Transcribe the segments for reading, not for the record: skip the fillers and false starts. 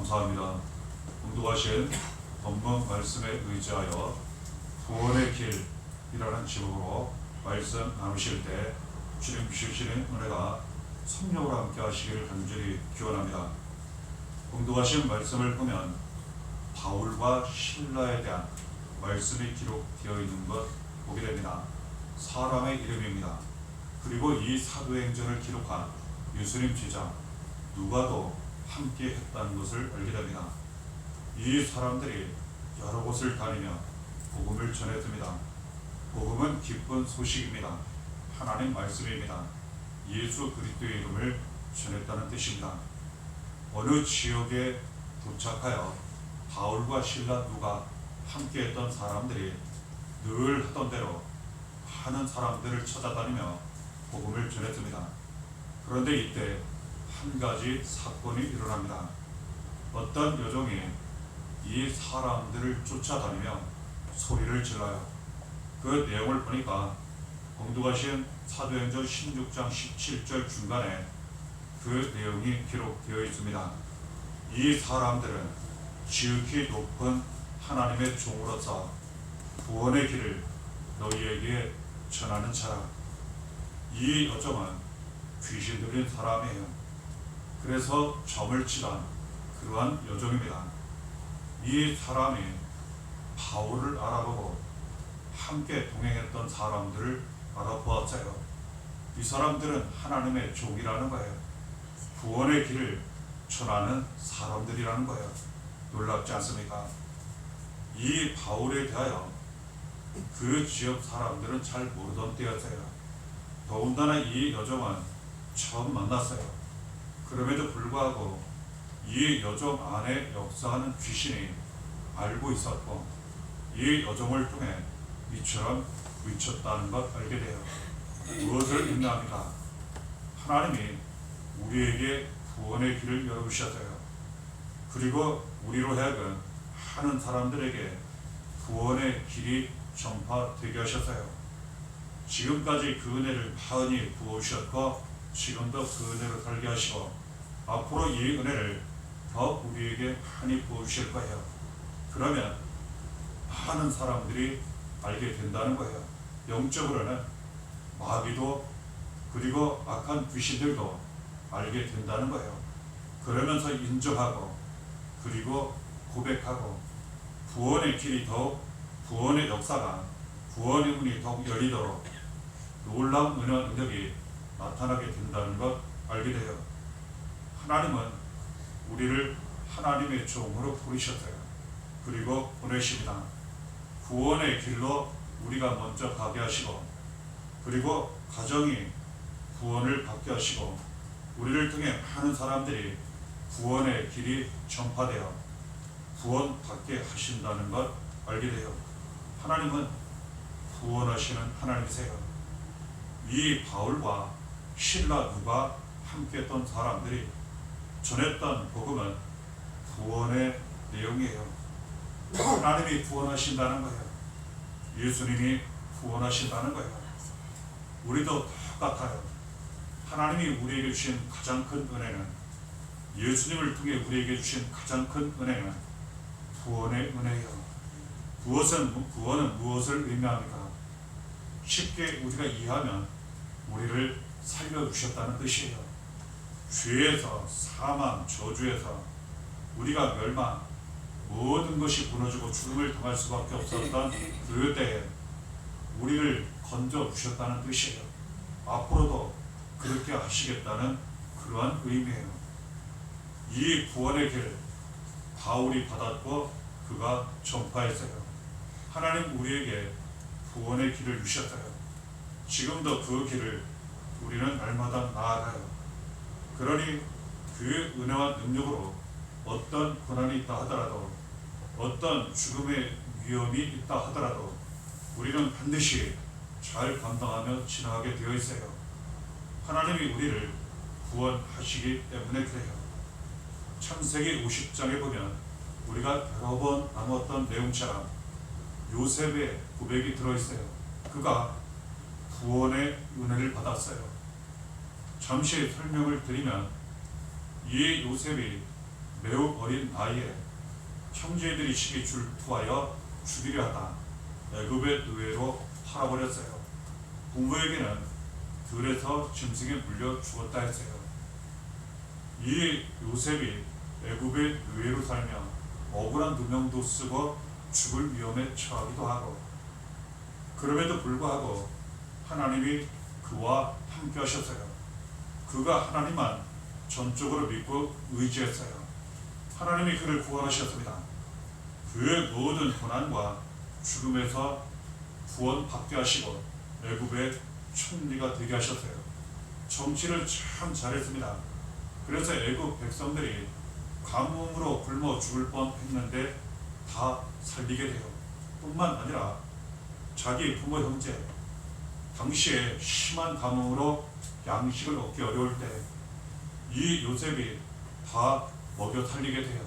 감사합니다. 공독하신 본문 말씀에 의지하여 구원의 길이라는 제목으로 말씀 나누실 때 주님 주시는 은혜가 성령으로 함께 하시기를 간절히 기원합니다. 공독하신 말씀을 보면 바울과 신라에 대한 말씀이 기록되어 있는 것 보게 됩니다. 사람의 이름입니다. 그리고 이 사도행전을 기록한 예수님 제자 누가도 함께 했다는 것을 알게 됩니다. 이 사람들이 여러 곳을 다니며 복음을 전했습니다. 복음은 기쁜 소식입니다. 하나님 말씀입니다. 예수 그리스도의 이름을 전했다는 뜻입니다. 어느 지역에 도착하여 바울과 실라 누가 함께 했던 사람들이 늘 하던 대로 많은 사람들을 찾아다니며 복음을 전했습니다. 그런데 이때 한 가지 사건이 일어납니다. 어떤 여종이 이 사람들을 쫓아다니며 소리를 질러요. 그 내용을 보니까 공독하신 사도행전 16장 17절 중간에 그 내용이 기록되어 있습니다. 이 사람들은 지극히 높은 하나님의 종으로서 구원의 길을 너희에게 전하는 자라. 이 여종은 귀신 들린 사람이에요. 그래서 점을 치던 그러한 여종입니다. 이 사람이 바울을 알아보고 함께 동행했던 사람들을 알아보았어요. 이 사람들은 하나님의 종이라는 거예요. 구원의 길을 전하는 사람들이라는 거예요. 놀랍지 않습니까? 이 바울에 대하여 그 지역 사람들은 잘 모르던 때였어요. 더군다나 이 여종은 처음 만났어요. 그럼에도 불구하고 이 여종 안에 역사하는 귀신이 알고 있었고 이 여종을 통해 이처럼 미쳤다는 것 알게 돼요. 무엇을 의미합니까? 하나님이 우리에게 구원의 길을 열어주셨어요. 그리고 우리로 하여금 하는 사람들에게 구원의 길이 전파되게 하셨어요. 지금까지 그 은혜를 많이 부어주셨고 지금도 그 은혜를 살게 하시고 앞으로 이 은혜를 더 우리에게 많이 부어주실 거예요. 그러면 많은 사람들이 알게 된다는 거예요. 영적으로는 마귀도 그리고 악한 귀신들도 알게 된다는 거예요. 그러면서 인정하고 그리고 고백하고 구원의 길이 더욱 구원의 역사가 구원의 문이 더욱 열리도록 놀라운 은혜와 능력이 나타나게 된다는 것 알게 돼요. 하나님은 우리를 하나님의 종으로 부르셨어요. 그리고 보내십니다. 구원의 길로 우리가 먼저 가게 하시고 그리고 가정이 구원을 받게 하시고 우리를 통해 많은 사람들이 구원의 길이 전파되어 구원받게 하신다는 것 알게 돼요. 하나님은 구원하시는 하나님이세요. 이 바울과 실라 누가 함께했던 사람들이 전했던 복음은 구원의 내용이에요. 하나님이 구원하신다는 거예요. 예수님이 구원하신다는 거예요. 우리도 똑같아요. 하나님이 우리에게 주신 가장 큰 은혜는 예수님을 통해 우리에게 주신 가장 큰 은혜는 구원의 은혜예요. 구원은 무엇을 의미합니까? 쉽게 우리가 이해하면 우리를 살려주셨다는 뜻이에요. 죄에서 사망, 저주에서 우리가 멸망, 모든 것이 무너지고 죽음을 당할 수밖에 없었던 그 때에 우리를 건져주셨다는 뜻이에요. 앞으로도 그렇게 하시겠다는 그러한 의미예요. 이 구원의 길 바울이 받았고 그가 전파했어요. 하나님 우리에게 구원의 길을 주셨어요. 지금도 그 길을 우리는 날마다 나아가요. 그러니 그 은혜와 능력으로 어떤 고난이 있다 하더라도 어떤 죽음의 위험이 있다 하더라도 우리는 반드시 잘 감당하며 지나가게 되어 있어요. 하나님이 우리를 구원하시기 때문에 그래요. 창세기 50장에 보면 우리가 여러 번 나누었던 내용처럼 요셉의 고백이 들어있어요. 그가 구원의 은혜를 받았어요. 잠시 설명을 드리면 이 요셉이 매우 어린 나이에 형제들이 시기 출투하여 죽이려 하다 애굽의 노예로 팔아버렸어요. 부모에게는 들에서 짐승에 물려 죽었다 했어요. 이 요셉이 애굽의 노예로 살며 억울한 누명도 쓰고 죽을 위험에 처하기도 하고, 그럼에도 불구하고 하나님이 그와 함께 하셨어요. 그가 하나님만 전적으로 믿고 의지했어요. 하나님이 그를 구원하셨습니다. 그의 모든 고난과 죽음에서 구원받게 하시고 애굽의 총리가 되게 하셨어요. 정치를 참 잘했습니다. 그래서 애굽 백성들이 가뭄으로 굶어 죽을 뻔했는데 다 살리게 돼요. 뿐만 아니라 자기 부모 형제, 당시에 심한 가뭄으로 양식을 얻기 어려울 때 이 요셉이 다 먹여 살리게 돼요.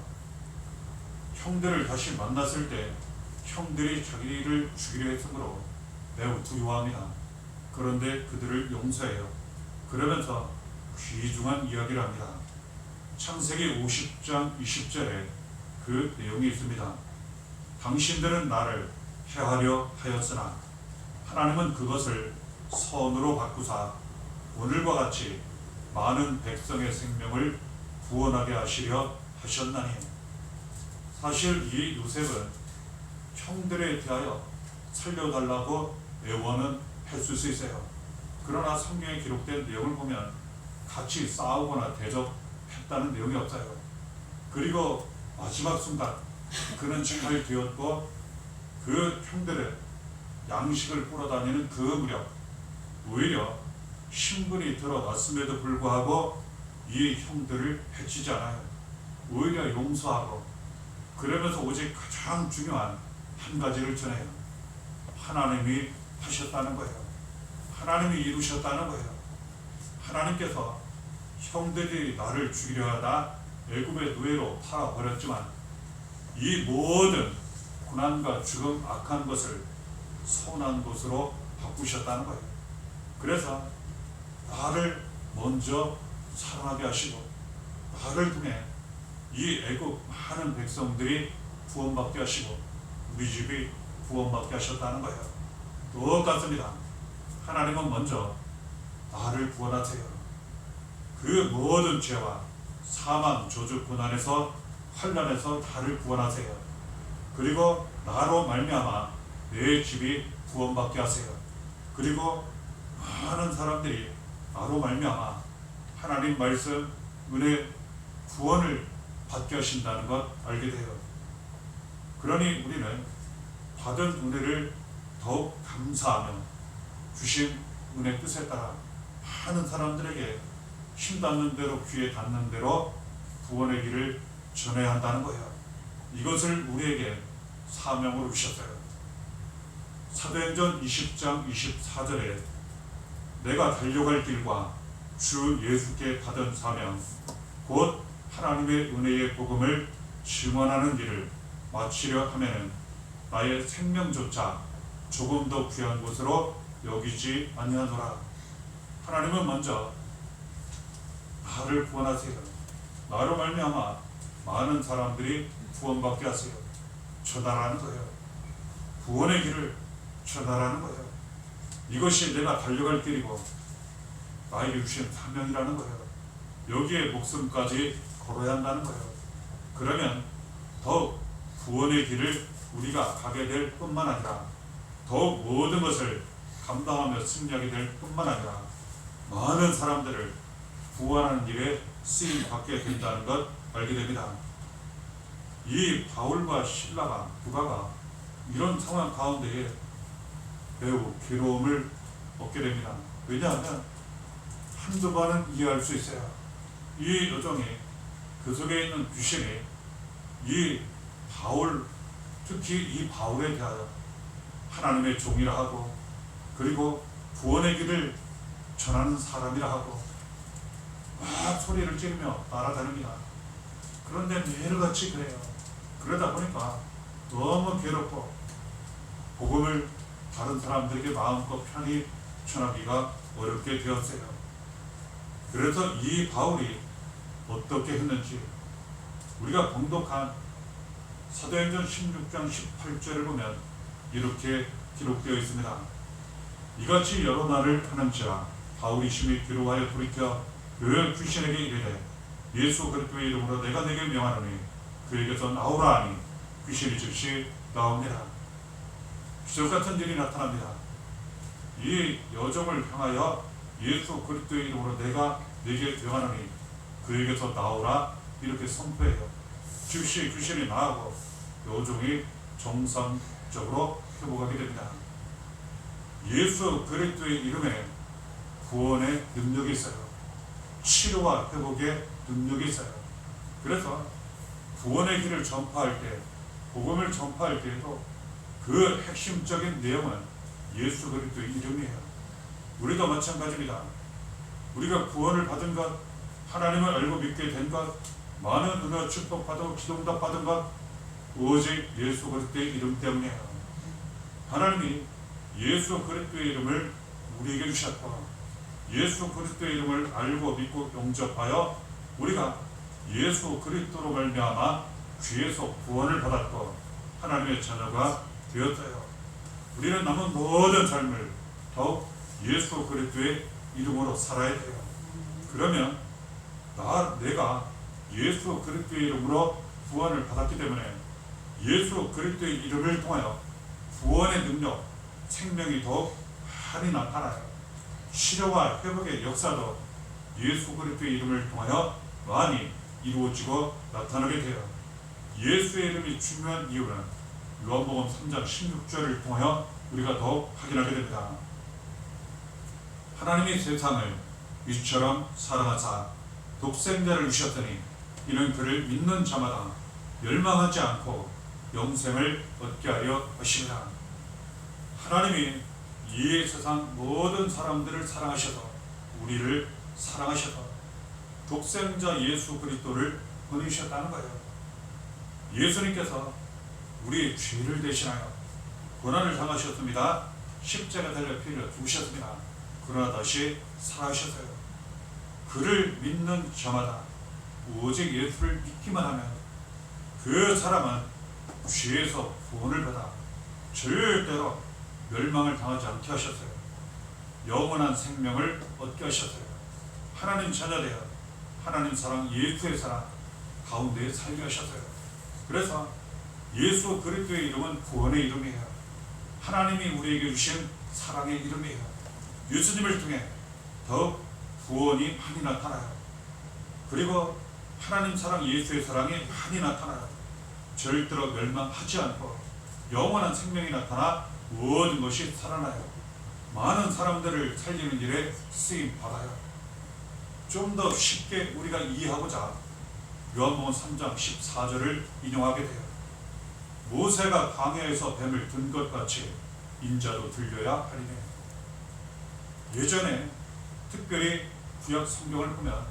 형들을 다시 만났을 때 형들이 자기를 죽이려 했으므로 매우 두려워합니다. 그런데 그들을 용서해요. 그러면서 귀중한 이야기를 합니다. 창세기 50장 20절에 그 내용이 있습니다. 당신들은 나를 해하려 하였으나 하나님은 그것을 선으로 바꾸사 오늘과 같이 많은 백성의 생명을 구원하게 하시려 하셨나니. 사실 이 요셉은 형들에 대하여 살려달라고 애원은 했을 수 있어요. 그러나 성경에 기록된 내용을 보면 같이 싸우거나 대적했다는 내용이 없어요. 그리고 마지막 순간 그는 잘 되었고 그 형들의 양식을 뿌려다니는 그 무렵 오히려 신분이 들어왔음에도 불구하고 이 형들을 해치지 않아요. 오히려 용서하고, 그러면서 오직 가장 중요한 한 가지를 전해요. 하나님이 하셨다는 거예요. 하나님이 이루셨다는 거예요. 하나님께서 형들이 나를 죽이려 하다 애굽의 노예로 팔아버렸지만 이 모든 고난과 죽음, 악한 것을 선한 것으로 바꾸셨다는 거예요. 그래서 나를 먼저 사랑하게 하시고 나를 통해 이 애굽 많은 백성들이 구원받게 하시고 우리 집이 구원받게 하셨다는 거예요. 똑같습니다. 하나님은 먼저 나를 구원하세요. 그 모든 죄와 사망, 저주, 고난에서 환난에서 나를 구원하세요. 그리고 나로 말미암아 내 집이 구원받게 하세요. 그리고 많은 사람들이 나로 말미암아 하나님 말씀, 은혜, 구원을 받게 하신다는 것 알게 돼요. 그러니 우리는 받은 은혜를 더욱 감사하며 주신 은혜 뜻에 따라 많은 사람들에게 힘 닿는 대로, 귀에 닿는 대로 구원의 길을 전해야 한다는 거예요. 이것을 우리에게 사명으로 주셨어요. 사도행전 20장 24절에 내가 달려갈 길과 주 예수께 받은 사명 곧 하나님의 은혜의 복음을 증언하는 일을 마치려 하면은 나의 생명조차 조금 더 귀한 것으로 여기지 아니하노라. 하나님은 먼저 나를 구원하세요. 나로 말미암아 많은 사람들이 구원받게 하세요. 전하라는 거예요. 구원의 길을 전하라는 거예요. 이것이 내가 달려갈 길이고 나에게 주신 사명이라는 거예요. 여기에 목숨까지 걸어야 한다는 거예요. 그러면 더욱 구원의 길을 우리가 가게 될 뿐만 아니라 더욱 모든 것을 감당하며 승리하게 될 뿐만 아니라 많은 사람들을 구원하는 일에 쓰임 받게 된다는 것 알게 됩니다. 이 바울과 실라가, 누가가 이런 상황 가운데에 매우 괴로움을 얻게 됩니다. 왜냐하면 한두 번은 이해할 수 있어요. 이 여종이, 그 속에 있는 귀신이 이 바울, 특히 이 바울에 대하여 하나님의 종이라 하고 그리고 구원의 길을 전하는 사람이라 하고 막 소리를 지르며 따라다닙니다. 그런데 매일같이 그래요. 그러다 보니까 너무 괴롭고 복음을 다른 사람들에게 마음껏 편히 전하기가 어렵게 되었어요. 그래서 이 바울이 어떻게 했는지 우리가 봉독한 사도행전 16장 18절을 보면 이렇게 기록되어 있습니다. 이같이 여러 날을 하는지라 바울이 심히 괴로워하여 돌이켜 그 귀신에게 이르되 예수 그리스도의 이름으로 내가 네게 명하노니 그에게서 나오라 하니 귀신이 즉시 나옵니다. 기적같은 일이 나타납니다. 이 여종을 향하여 예수 그리스도의 이름으로 내가 네게 명하노니 그에게서 나오라 이렇게 선포해요. 즉시 귀신이 나가고 여종이 정상적으로 회복하게 됩니다. 예수 그리스도의 이름에 구원의 능력이 있어요. 치료와 회복의 능력이 있어요. 그래서 구원의 길을 전파할 때, 복음을 전파할 때에도 그 핵심적인 내용은 예수 그리스도의 이름이에요. 우리도 마찬가지입니다. 우리가 구원을 받은 것, 하나님을 알고 믿게 된 것, 많은 은혜 축복받고 기도응답 받은 것, 오직 예수 그리스도의 이름 때문이에요. 하나님이 예수 그리스도의 이름을 우리에게 주셨고, 예수 그리스도의 이름을 알고 믿고 영접하여 우리가 예수 그리스도로 말미암아 죄에서 구원을 받았고 하나님의 자녀가 되었어요. 우리는 남은 모든 삶을 더욱 예수 그리스도의 이름으로 살아야 돼요. 그러면 내가 예수 그리스도의 이름으로 구원을 받았기 때문에 예수 그리스도의 이름을 통하여 구원의 능력, 생명이 더욱 많이 나타나요. 치료와 회복의 역사도 예수 그리스도의 이름을 통하여 많이 이루어지고 나타나게 돼요. 예수의 이름이 중요한 이유는 요한복음 3장 16절을 통하여 우리가 더욱 확인하게 됩니다. 하나님이 세상을 이처럼 사랑하사 독생자를 주셨더니 이는 그를 믿는 자마다 멸망하지 않고 영생을 얻게 하려 하십니다. 하나님이 이 세상 모든 사람들을 사랑하셔서 우리를 사랑하셔서 독생자 예수 그리스도를 보내주셨다는 거예요. 예수님께서 우리의 죄를 대신하여 고난을 당하셨습니다. 십자가 달려 피 흘려 죽으셨습니다. 그러나 다시 살아하셨어요. 그를 믿는 자마다 오직 예수를 믿기만 하면 그 사람은 죄에서 구원을 받아 절대로 멸망을 당하지 않게 하셨어요. 영원한 생명을 얻게 하셨어요. 하나님 자녀되어 하나님 사랑, 예수의 사랑 가운데 살게 하셨어요. 그래서 예수 그리스도의 이름은 구원의 이름이에요. 하나님이 우리에게 주신 사랑의 이름이에요. 예수님을 통해 더욱 구원이 많이 나타나요. 그리고 하나님 사랑, 예수의 사랑이 많이 나타나요. 절대로 멸망하지 않고 영원한 생명이 나타나 모든 것이 살아나요. 많은 사람들을 살리는 일에 쓰임 받아요. 좀 더 쉽게 우리가 이해하고자 요한복음 3장 14절을 인용하게 돼요. 모세가 광야에서 뱀을 든 것 같이 인자도 들려야 하리니. 예전에 특별히 구약 성경을 보면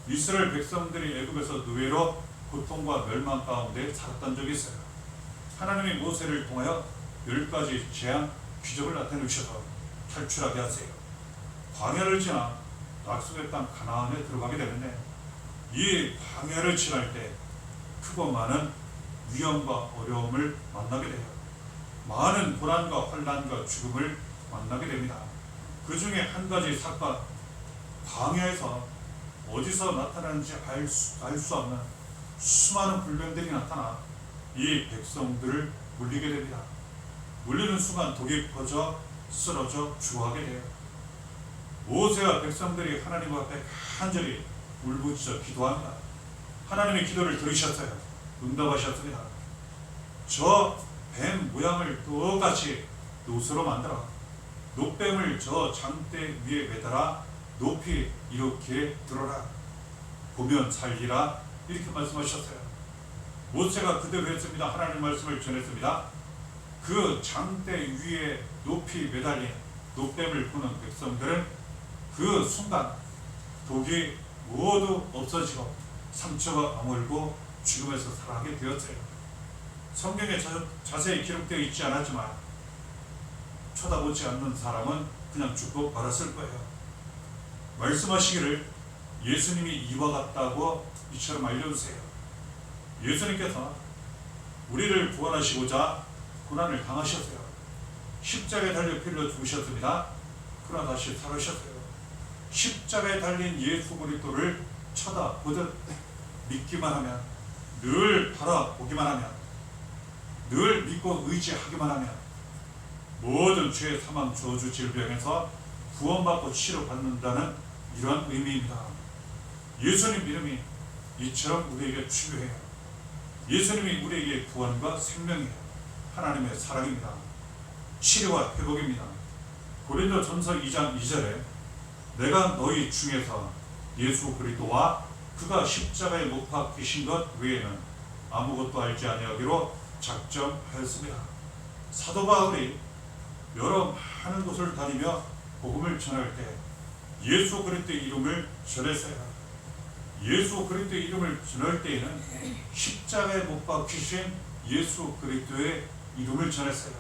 이스라엘 백성들이 애굽에서 노예로 고통과 멸망 가운데 살았던 적이 있어요. 하나님이 모세를 통하여 10가지 재앙, 기적을 나타내셔서 탈출하게 하세요. 광야를 지나 약속의 땅 가나안에 들어가게 되는데 이 광야를 지날 때 크고 많은 위험과 어려움을 만나게 돼요. 많은 고난과 환난과 죽음을 만나게 됩니다. 그 중에 한 가지 사건, 광야에서 어디서 나타나는지 알 수 없는 수많은 불변들이 나타나 이 백성들을 물리게 됩니다. 물리는 순간 독이 퍼져 쓰러져 죽어가게 돼요. 모세와 백성들이 하나님 앞에 간절히 울부짖어 기도합니다. 하나님의 기도를 들으셨어요. 응답하셨습니다. 저 뱀 모양을 똑같이 노스로 만들어 노뱀을 저 장대 위에 매달아 높이 이렇게 들어라. 보면 살리라. 이렇게 말씀하셨어요. 모세가 그대로 했습니다. 하나님 말씀을 전했습니다. 그 장대 위에 높이 매달린 노뱀을 보는 백성들은 그 순간 독이 모두 없어지고 상처가 아물고 죽음에서 살아가게 되었어요. 성경에 자세히 기록되어 있지 않았지만 쳐다보지 않는 사람은 그냥 죽고 말았을 거예요. 말씀하시기를 예수님이 이와 같다고 이처럼 알려주세요. 예수님께서 우리를 구원하시고자 고난을 당하셨어요. 십자가에 달려 피를 죽으셨습니다. 그러나 다시 살아셨어요. 십자가에 달린 예수 그리스도를 쳐다보듯 믿기만 하면, 늘 바라보기만 하면, 늘 믿고 의지하기만 하면 모든 죄, 사망, 저주, 질병에서 구원받고 치료받는다는 이러한 의미입니다. 예수님 믿음이 이처럼 우리에게 중요해요. 예수님이 우리에게 구원과 생명이에요. 하나님의 사랑입니다. 치료와 회복입니다. 고린도전서 2장 2절에 내가 너희 중에서 예수 그리스도와 그가 십자가에 못 박히신 것 외에는 아무것도 알지 아니하기로 작정하였습니다. 사도 바울이 여러 많은 곳을 다니며 복음을 전할 때 예수 그리스도의 이름을 전했어요. 예수 그리스도의 이름을 전할 때에는 십자가에 못 박히신 예수 그리스도의 이름을 전했어요.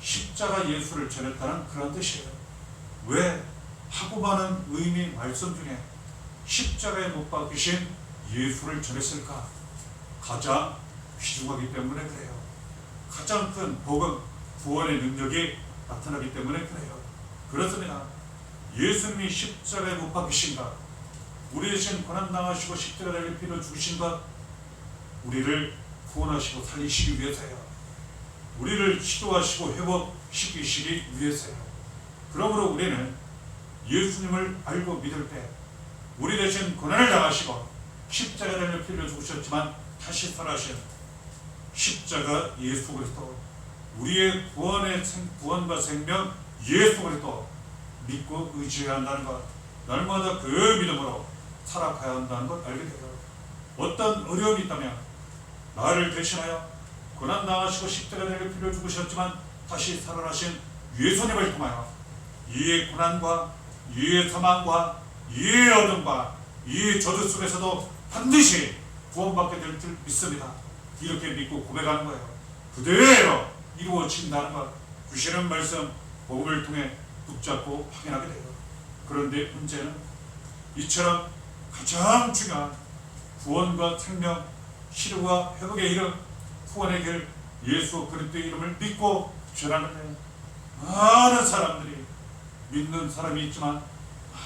십자가 예수를 전했다는 그런 뜻이에요. 왜 하고 많은 의미 말씀 중에 십자가에 못 박히신 예수를 전했을까? 가장 귀중하기 때문에 그래요. 가장 큰 복음, 구원의 능력이 나타나기 때문에 그래요. 그렇습니다. 예수님이 십자가에 못 박히신가? 우리 대신 고난당하시고 십자가에 달려 피를 죽으신가? 우리를 구원하시고 살리시기 위해서요. 우리를 치료하시고 회복시키시기 위해서요. 그러므로 우리는 예수님을 알고 믿을 때 우리 대신 고난을 당하시고 십자가에 달려 피를 죽으셨지만 다시 살아신 십자가 예수 그리스도, 우리의 구원과 생명 예수 그리스도 믿고 의지해야 한다는 것, 날마다 그 믿음으로 살아가야 한다는 것 알게 돼요. 어떤 어려움이 있다면 나를 대신하여 고난당하시고 십자가에 달려 피를 죽으셨지만 다시 살아나신 예수님을 통하여 이의 고난과 이의 사망과 이의 어둠과 이의 저주 속에서도 반드시 구원받게 될 줄 믿습니다. 이렇게 믿고 고백하는 거예요. 그대로 이루어진다는 것, 주시는 말씀 복음을 통해 붙잡고 확인하게 돼요. 그런데 문제는 이처럼 가장 중요한 구원과 생명, 치료와 회복의 이름, 구원의 길 예수 그리스도의 이름을 믿고 전하는데 많은 사람들이, 믿는 사람이 있지만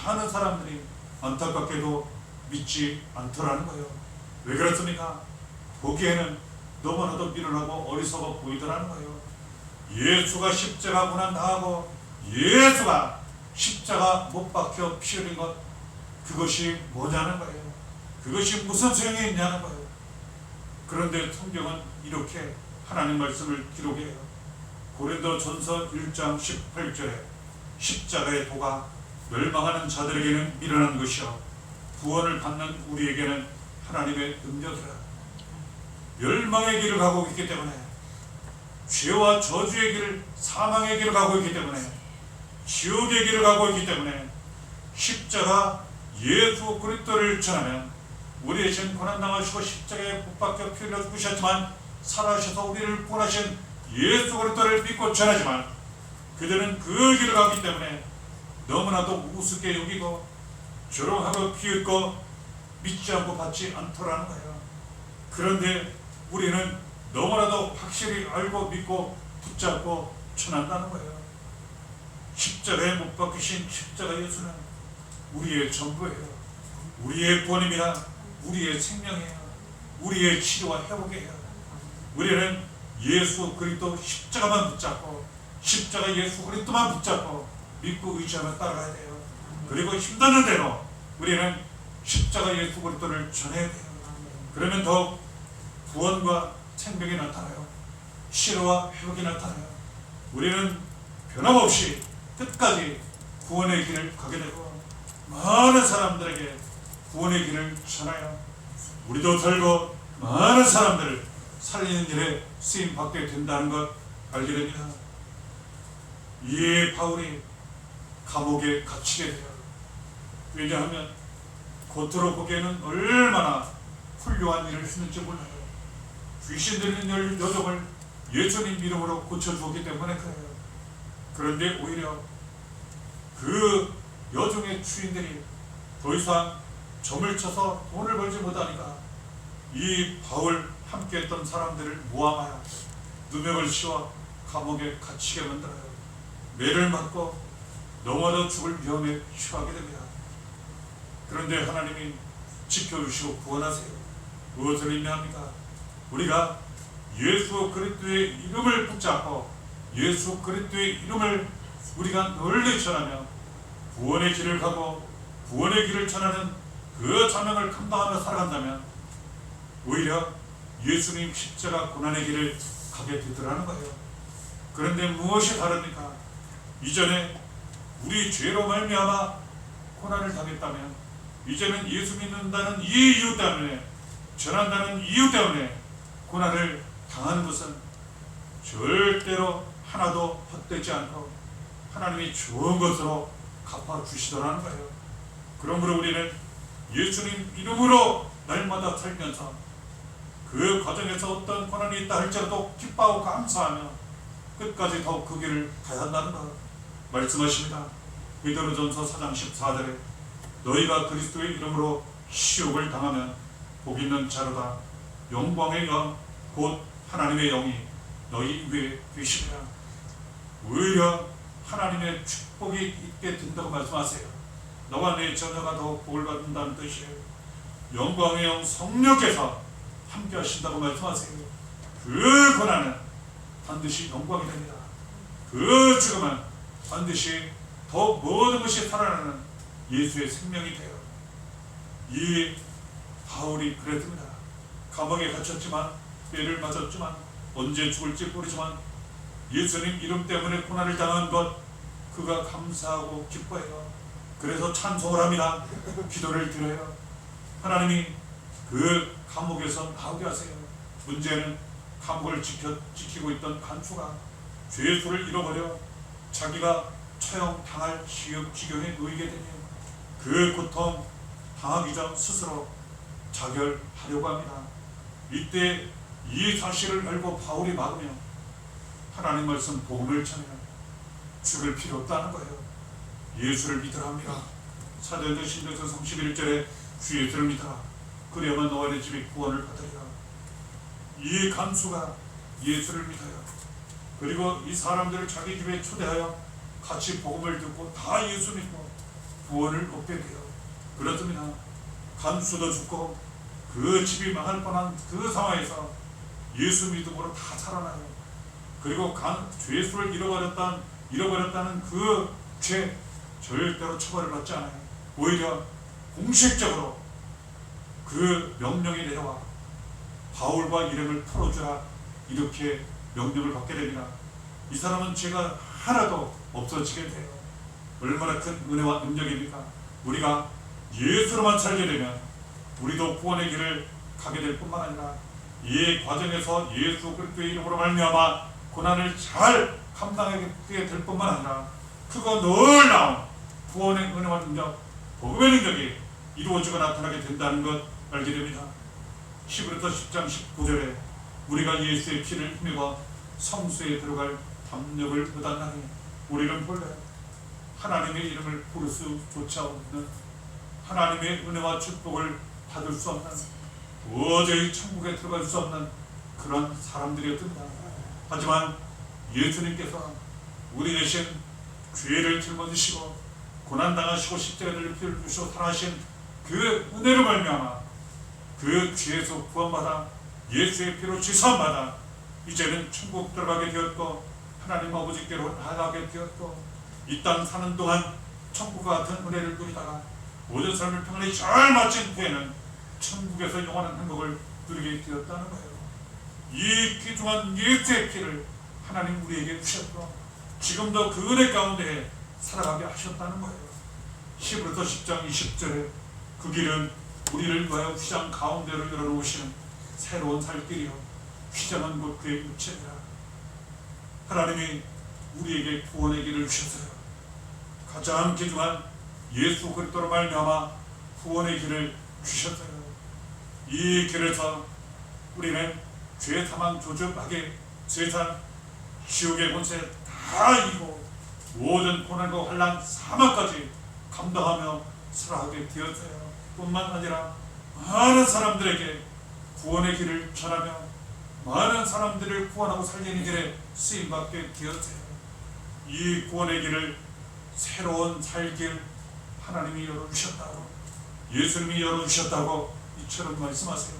많은 사람들이 안타깝게도 믿지 않더라는 거예요. 왜 그렇습니까? 보기에는 너무나도 미련하고 어리석어 보이더라는 거예요. 예수가 십자가 고난 당하고 예수가 십자가 못 박혀 피 흘린 것, 그것이 뭐냐는 거예요. 그것이 무슨 소용이 있냐는 거예요. 그런데 성경은 이렇게 하나님 말씀을 기록해요. 고린도전서 1장 18절에 십자가의 도가 멸망하는 자들에게는 미련한 것이요 구원을 받는 우리에게는 하나님의 능력이라. 멸망의 길을 가고 있기 때문에, 죄와 저주의 길을, 사망의 길을 가고 있기 때문에, 지옥의 길을 가고 있기 때문에 십자가 예수 그리스도를 전하면 우리 대신 고난당하시고 십자가에 못 박혀 피 흘려 죽으셨지만 살아셔서 우리를 구원하신 예수 그리스도를 믿고 전하지만 그들은 그 길을 가기 때문에 너무나도 우습게 여기고 조롱하고 비웃고 믿지 않고 받지 않더라는 거예요. 그런데 우리는 너무나도 확실히 알고 믿고 붙잡고 전한다는 거예요. 십자가에 못 박히신 십자가 예수는 우리의 전부예요. 우리의 구원입니다. 우리의 생명이에요. 우리의 치료와 회복이에요. 우리는 예수 그리스도 십자가만 붙잡고, 십자가 예수 그리스도만 붙잡고 믿고 의지하며 따라가야 돼요. 그리고 힘닿는 대로 우리는 십자가 예수 그리스도를 전해야 돼요. 그러면 더욱 구원과 생명이 나타나요. 치료와 회복이 나타나요. 우리는 변함없이 끝까지 구원의 길을 가게 되고 많은 사람들에게 구원의 길을 전하여 우리도 살고 많은 사람들을 살리는 일에 쓰임 받게 된다는 것 알게 됩니다. 이 바울이 감옥에 갇히게 돼요. 왜냐하면 겉으로 보기에는 얼마나 훌륭한 일을 했는지 몰라요. 귀신 들린 여종을 예수님 이름으로 고쳐주었기 때문에 그래요. 그런데 오히려 그 여종의 주인들이 더 이상 점을 쳐서 돈을 벌지 못하니까 이 바울 함께했던 사람들을 모함하여 누명을 씌워 감옥에 갇히게 만들어요. 매를 맞고 넘어져 죽을 위험에 처하게 됩니다. 그런데 하나님이 지켜주시고 구원하세요. 무엇을 의미합니까? 우리가 예수 그리스도의 이름을 붙잡고 예수 그리스도의 이름을 우리가 널리 전하며 구원의 길을 가고 구원의 길을 전하는 그 사명을 감당하며 살아간다면 오히려 예수님 십자가 고난의 길을 가게 되더라는 거예요. 그런데 무엇이 다릅니까? 이전에 우리 죄로 말미암아 고난을 당했다면 이제는 예수 믿는다는 이 이유 때문에 전한다는 이유 때문에 고난을 당하는 것은 절대로 하나도 헛되지 않고 하나님이 좋은 것으로 갚아주시더라는 거예요. 그러므로 우리는 예수님 이름으로 날마다 살면서 그 과정에서 어떤 고난이 있다 할지라도 기뻐하고 감사하며 끝까지 더욱 그 길을 가야 한다는 것 말씀하십니다. 베드로전서 4장 14절에 너희가 그리스도의 이름으로 시욕을 당하면 복 있는 자로다. 영광의 영 곧 하나님의 영이 너희 위에 계시리라. 오히려 하나님의 축복이 있게 된다고 말씀하세요. 너와 내 자녀가 더욱 복을 받는다는 뜻이에요. 영광의 영 성령께서 함께 하신다고 말씀하세요. 그 고난은 반드시 영광이 됩니다. 그 죽음은 반드시 더 모든 것이 살아나는 예수의 생명이 돼요. 이 바울이 그랬습니다. 감옥에 갇혔지만 뼈를 맞았지만 언제 죽을지 모르지만 예수님 이름 때문에 고난을 당한 것 그가 감사하고 기뻐해요. 그래서 찬송을 합니다. 기도를 드려요. 하나님이 그 감옥에서 나오게 하세요. 문제는 감옥을 지키고 있던 간수가 죄수를 잃어버려 자기가 처형당할 지경에 놓이게 되니 그 고통 당하기 전 스스로 자결하려고 합니다. 이때 이 사실을 알고 바울이 막으며 하나님 말씀 복음을 전해요. 죽을 필요 없다는 거예요. 예수를 믿으라 합니다. 사도행전 16장 31절에 주 예수를 믿어라. 그래야만 너와 내 집이 구원을 받으리라. 이 간수가 예수를 믿어요. 그리고 이 사람들을 자기 집에 초대하여 같이 복음을 듣고 다 예수 믿고 구원을 얻게 돼요. 그렇습니다. 간수도 죽고 그 집이 망할 뻔한 그 상황에서 예수 믿음으로 다 살아나요. 그리고 죄수를 잃어버렸다는 그 죄 절대로 처벌을 받지 않아요. 오히려 공식적으로 그 명령이 내려와 바울과 이름을 풀어주라 이렇게 명령을 받게 됩니다. 이 사람은 죄가 하나도 없어지게 돼요. 얼마나 큰 은혜와 능력입니까? 우리가 예수로만 살게 되면 우리도 구원의 길을 가게 될 뿐만 아니라 이 과정에서 예수 그리스도의 이름으로 말미암아 고난을 잘 감당하게 될 뿐만 아니라 크고 놀라운 구원의 은혜와 능력, 복음의 능력이 이루어지고 나타나게 된다는 것 알게 됩니다. 히브리서 10장 19절에 우리가 예수의 피를 힘입어 성수에 들어갈 담력을 얻었나니 우리는 본래 하나님의 이름을 부를 수조차 없는 하나님의 은혜와 축복을 받을 수 없는 도저히 천국에 들어갈 수 없는 그런 사람들이었습니다. 하지만 예수님께서 우리 대신 죄를 짊어지시고 고난당하시고 십자가를 피를 주시고 살아신 그 은혜로 말미암아 그 죄에서 구원받아 예수의 피로 지사받아 이제는 천국 들어가게 되었고 하나님 아버지께로 나아가게 되었고 이 땅 사는 동안 천국과 같은 은혜를 누리다가 모든 삶을 평안히 잘 마친 후에는 천국에서 영원한 행복을 누리게 되었다는 거예요. 이 귀중한 예수의 피를 하나님 우리에게 주셨고 지금도 그 은혜 가운데 살아가게 하셨다는 거예요. 히브리서 10장 20절에 그 길은 우리를 위하여 휘장 가운데로 열어놓으시는 새로운 살길이요 휘장은 곧 그의 육체니라. 하나님이 우리에게 구원의 길을 주셨어요. 가장 귀중한 예수 그리스도로 말미암아 구원의 길을 주셨어요. 이 길에서 우리는 죄 사망 조주 악의 세상 지옥의 권세 다 이기고 모든 고난과 환난 사망까지 감당하며 살아가게 되었어요. 뿐만 아니라 많은 사람들에게 구원의 길을 전하며 많은 사람들을 구원하고 살리는 길에 쓰임받게 되었어요. 이 구원의 길을 새로운 살 길 하나님이 열어주셨다고, 예수님이 열어주셨다고 이처럼 말씀하세요.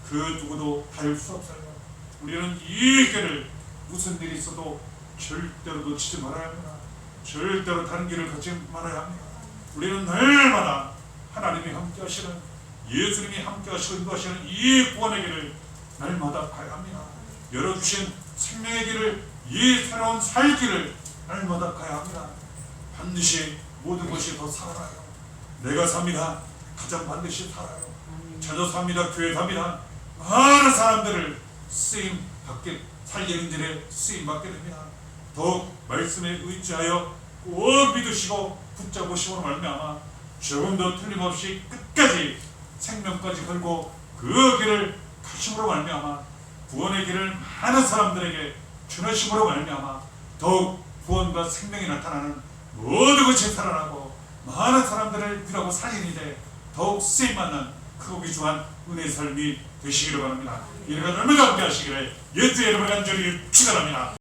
그 누구도 갈 수 없어요. 우리는 이 길을 무슨 일이 있어도 절대로 놓치지 말아야 합니다. 절대로 다른 길을 걷지 말아야 합니다. 우리는 날마다 하나님이 함께 하시는, 예수님이 함께 하시고 인도하시는 이 구원의 길을 날마다 가야 합니다. 열어주신 생명의 길을, 이 새로운 살 길을 날마다 가야 합니다. 반드시 모든 것이 더 살아나요. 내가 삽니다. 가정 반드시 살아요. 저도 삽니다. 교회 삽니다. 많은 사람들을 쓰임 받게, 살리는 일에 쓰임 받게 됩니다. 더욱 말씀에 의지하여 꼭 믿으시고 붙잡으시고 말미암아 조금 더 틀림없이 끝까지 생명까지 걸고 그 길을 가심으로 말미암아 구원의 길을 많은 사람들에게 전하심으로 말미암아 더욱 구원과 생명이 나타나는 모든 것이 살아나고 많은 사람들을 위로하고 살리는 일에 더욱 쓰임받는 크고 귀중한 은혜의 삶이 되시기를 바랍니다. 이러한 얼마나 함께 하시기를 예수의 이름으로 간절히 축원합니다.